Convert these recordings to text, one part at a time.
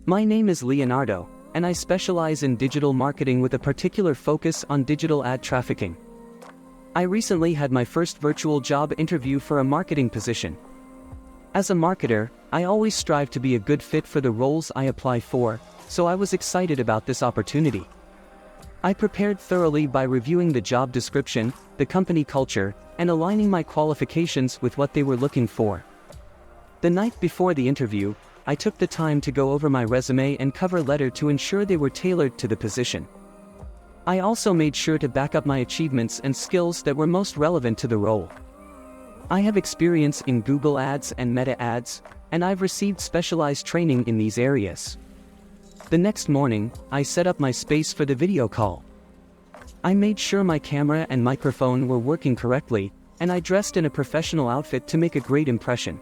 My name is Leonardo, and I specialize in digital marketing with a particular focus on digital ad trafficking. I recently had my first virtual job interview for a marketing position. As a marketer, I always strive to be a good fit for the roles I apply for, so I was excited about this opportunity. I prepared thoroughly by reviewing the job description, the company culture, and aligning my qualifications with what they were looking for. The night before the interview, I took the time to go over my resume and cover letter to ensure they were tailored to the position. I also made sure to back up my achievements and skills that were most relevant to the role. I have experience in Google Ads and Meta Ads, and I've received specialized training in these areas. The next morning, I set up my space for the video call. I made sure my camera and microphone were working correctly, and I dressed in a professional outfit to make a great impression.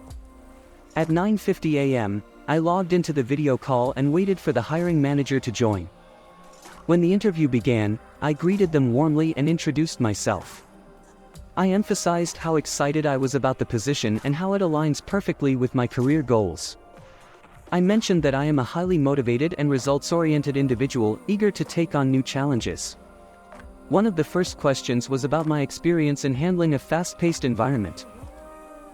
At 9:50 a.m., I logged into the video call and waited for the hiring manager to join. When the interview began, I greeted them warmly and introduced myself. I emphasized how excited I was about the position and how it aligns perfectly with my career goals. I mentioned that I am a highly motivated and results-oriented individual eager to take on new challenges. One of the first questions was about my experience in handling a fast-paced environment.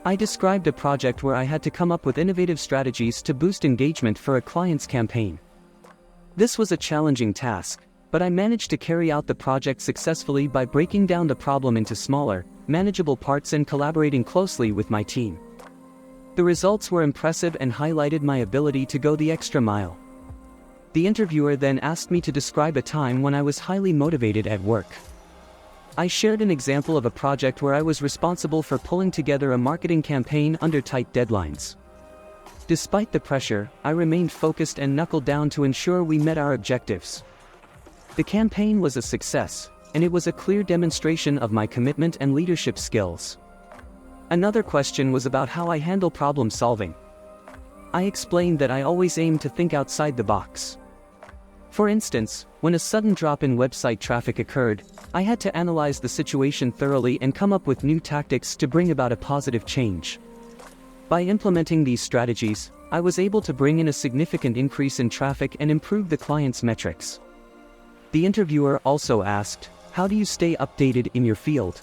I described a project where I had to come up with innovative strategies to boost engagement for a client's campaign. This was a challenging task, but I managed to carry out the project successfully by breaking down the problem into smaller, manageable parts and collaborating closely with my team. The results were impressive and highlighted my ability to go the extra mile. The interviewer then asked me to describe a time when I was highly motivated at work. I shared an example of a project where I was responsible for pulling together a marketing campaign under tight deadlines. Despite the pressure, I remained focused and knuckled down to ensure we met our objectives. The campaign was a success, and it was a clear demonstration of my commitment and leadership skills. Another question was about how I handle problem solving. I explained that I always aim to think outside the box. For instance, when a sudden drop in website traffic occurred, I had to analyze the situation thoroughly and come up with new tactics to bring about a positive change. By implementing these strategies, I was able to bring in a significant increase in traffic and improve the client's metrics. The interviewer also asked, "How do you stay updated in your field?"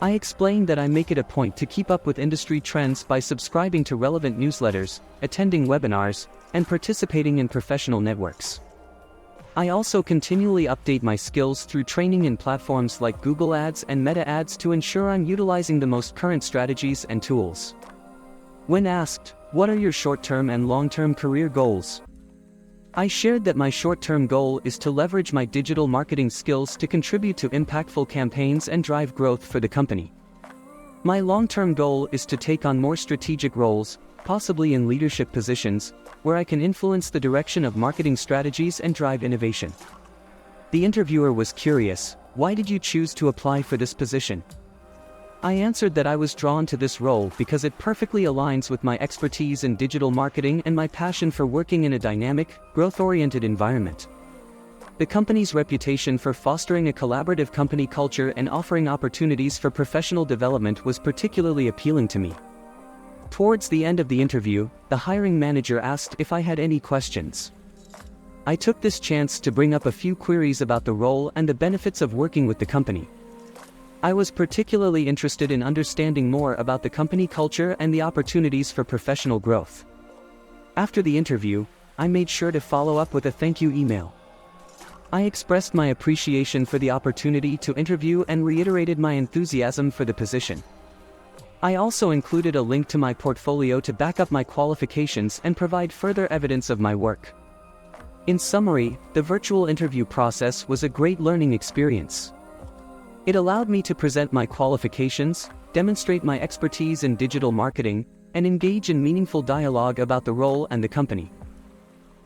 I explained that I make it a point to keep up with industry trends by subscribing to relevant newsletters, attending webinars, and participating in professional networks. I also continually update my skills through training in platforms like Google Ads and Meta Ads to ensure I'm utilizing the most current strategies and tools. When asked, "What are your short-term and long-term career goals?" I shared that my short-term goal is to leverage my digital marketing skills to contribute to impactful campaigns and drive growth for the company. My long-term goal is to take on more strategic roles, possibly in leadership positions, where I can influence the direction of marketing strategies and drive innovation. The interviewer was curious, "Why did you choose to apply for this position?" I answered that I was drawn to this role because it perfectly aligns with my expertise in digital marketing and my passion for working in a dynamic, growth-oriented environment. The company's reputation for fostering a collaborative company culture and offering opportunities for professional development was particularly appealing to me. Towards the end of the interview, the hiring manager asked if I had any questions. I took this chance to bring up a few queries about the role and the benefits of working with the company. I was particularly interested in understanding more about the company culture and the opportunities for professional growth. After the interview, I made sure to follow up with a thank you email. I expressed my appreciation for the opportunity to interview and reiterated my enthusiasm for the position. I also included a link to my portfolio to back up my qualifications and provide further evidence of my work. In summary, the virtual interview process was a great learning experience. It allowed me to present my qualifications, demonstrate my expertise in digital marketing, and engage in meaningful dialogue about the role and the company.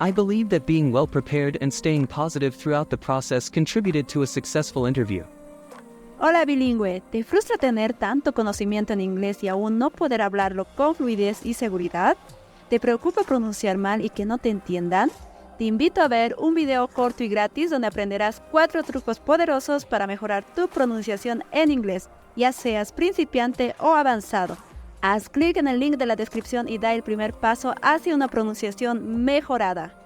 I believe that being well prepared and staying positive throughout the process contributed to a successful interview. Hola bilingüe, ¿te frustra tener tanto conocimiento en inglés y aún no poder hablarlo con fluidez y seguridad? ¿Te preocupa pronunciar mal y que no te entiendan? Te invito a ver un video corto y gratis donde aprenderás 4 trucos poderosos para mejorar tu pronunciación en inglés, ya seas principiante o avanzado. Haz clic en el link de la descripción y da el primer paso hacia una pronunciación mejorada.